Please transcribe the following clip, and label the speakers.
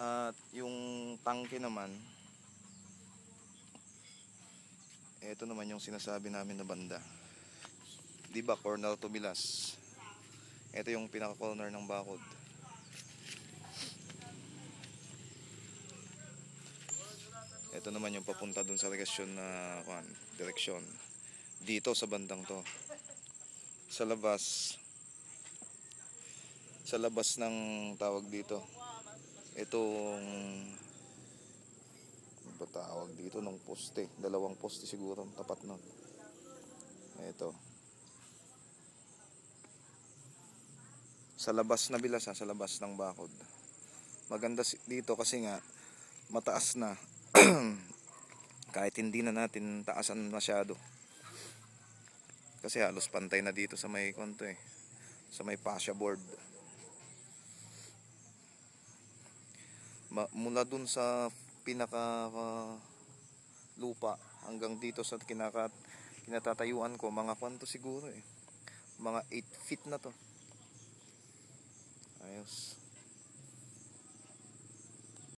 Speaker 1: At yung tangke naman, ito naman yung sinasabi namin na banda. Di ba, corner to bilas. Ito yung pinaka-corner ng bakod. Ito naman yung papunta dun sa direksyon na direksyon. Dito sa bandang to. Sa labas ng tawag dito. Itong ano ba tawag dito ng poste? Dalawang poste siguro tapat nun. Ito. Sa labas na bilas sa labas ng bakod. Maganda dito kasi nga mataas na. Kahit hindi na natin taasan masyado. Kasi halos pantay na dito sa may konto sa may fascia board. Mula dun sa pinaka lupa hanggang dito sa kinatatayuan ko, mga kwanto siguro mga 8 feet na to. Ayos.